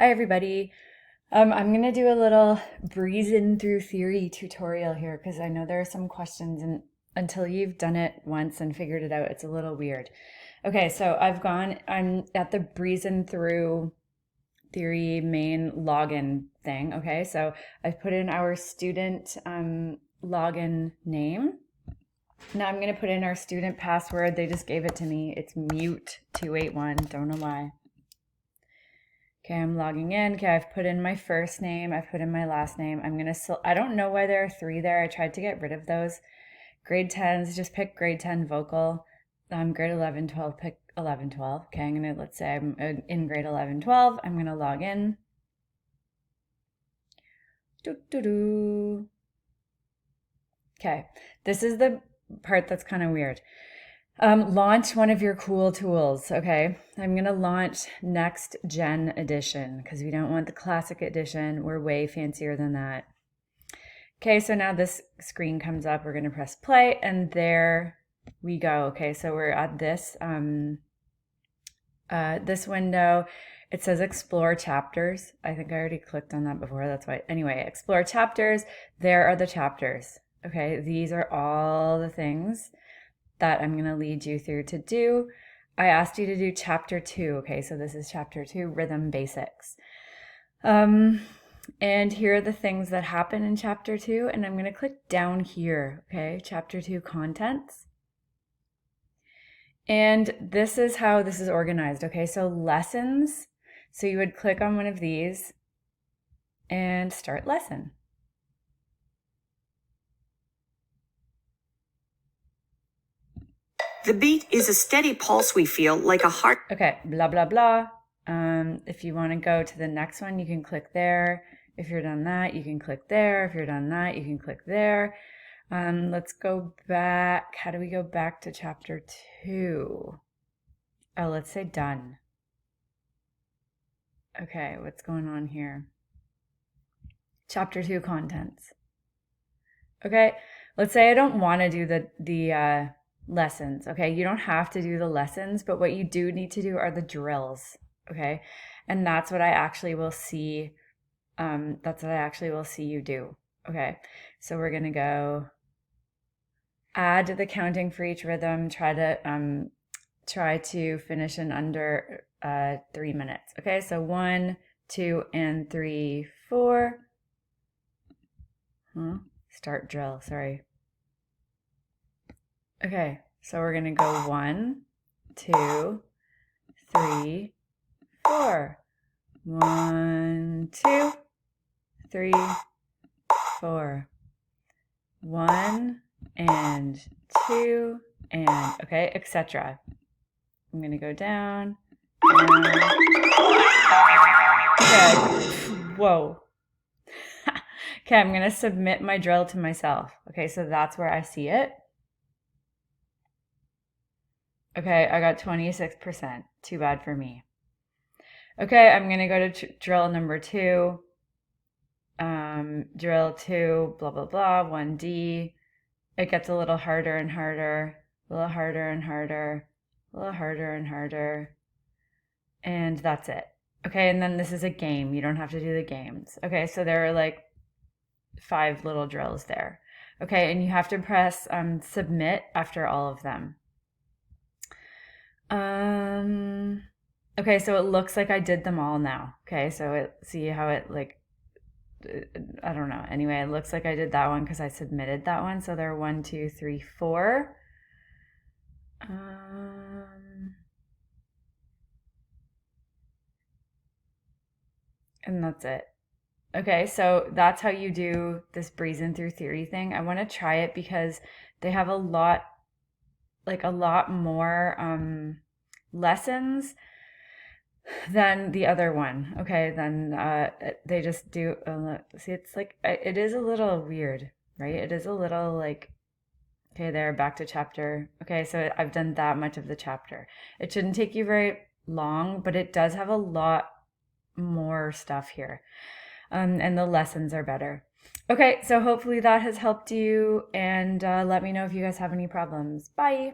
Hi everybody. I'm gonna do a little breezing through theory tutorial here because I know there are some questions and until you've done it once and figured it out, it's a little weird. Okay, so I'm at the breezing through theory main login thing. Okay, so I've put in our student login name. Now I'm gonna put in our student password. They just gave it to me. It's mute281, don't know why. Okay, I'm logging in. Okay, I've put in my first name. I've put in my last name. I don't know why there are 3 there. I tried to get rid of those. Grade 10s, just pick grade 10 vocal. Grade 11, 12, pick 11, 12. Okay, let's say I'm in grade 11, 12. I'm gonna log in. Okay, this is the part that's kind of weird. Launch one of your cool tools, okay? I'm gonna launch Next Gen Edition because we don't want the Classic Edition. We're way fancier than that. Okay, so now this screen comes up. We're gonna press play and there we go. Okay, so we're at this, this window. It says explore chapters. I think I already clicked on that before, that's why. Anyway, explore chapters. There are the chapters. Okay, these are all the things that I'm going to lead you through to do. I asked you to do chapter 2. Okay, so this is chapter 2, rhythm basics. And here are the things that happen in chapter 2, and I'm going to click down here. Okay, chapter 2 contents. And this is how this is organized. Okay, so lessons. So you would click on one of these and start lesson. The beat is a steady pulse we feel like a heart. Okay, blah, blah, blah. If you want to go to the next one, you can click there. If you're done that, you can click there. If you're done that, you can click there. Let's go back. How do we go back to chapter 2? Oh, let's say done. Okay, what's going on here? Chapter 2 contents. Okay, let's say I don't want to do the lessons. Okay, you don't have to do the lessons, but what you do need to do are the drills. Okay, and that's what I actually will see. That's what I actually will see you do. Okay, so we're gonna go add the counting for each rhythm. Try to finish in under 3 minutes. Okay, so 1, 2, and 3, 4. Start drill. Sorry. Okay, so we're gonna go 1, 2, 3, 4. 1, 2, 3, 4. 1 and 2 and okay, etc. I'm gonna go down. Okay. Whoa. Okay, I'm gonna submit my drill to myself. Okay, so that's where I see it. Okay, I got 26%. Too bad for me. Okay, I'm gonna go to drill number 2. Drill 2, blah, blah, blah, 1D. It gets a little harder and harder, a little harder and harder, a little harder and harder. And that's it. Okay, and then this is a game. You don't have to do the games. Okay, so there are like 5 little drills there. Okay, and you have to press submit after all of them. Okay, so it looks like I did them all now. Okay, so see how it like, I don't know. Anyway, it looks like I did that one because I submitted that one. So there are 1, 2, 3, 4. And that's it. Okay, so that's how you do this breezing through theory thing. I want to try it because they have a lot more lessons than the other one. Okay, then they just do, see, it's like, it is a little weird, right? It is a little like, okay, there, back to chapter. Okay, so I've done that much of the chapter. It shouldn't take you very long, but it does have a lot more stuff here. And the lessons are better. Okay, so hopefully that has helped you, and let me know if you guys have any problems. Bye.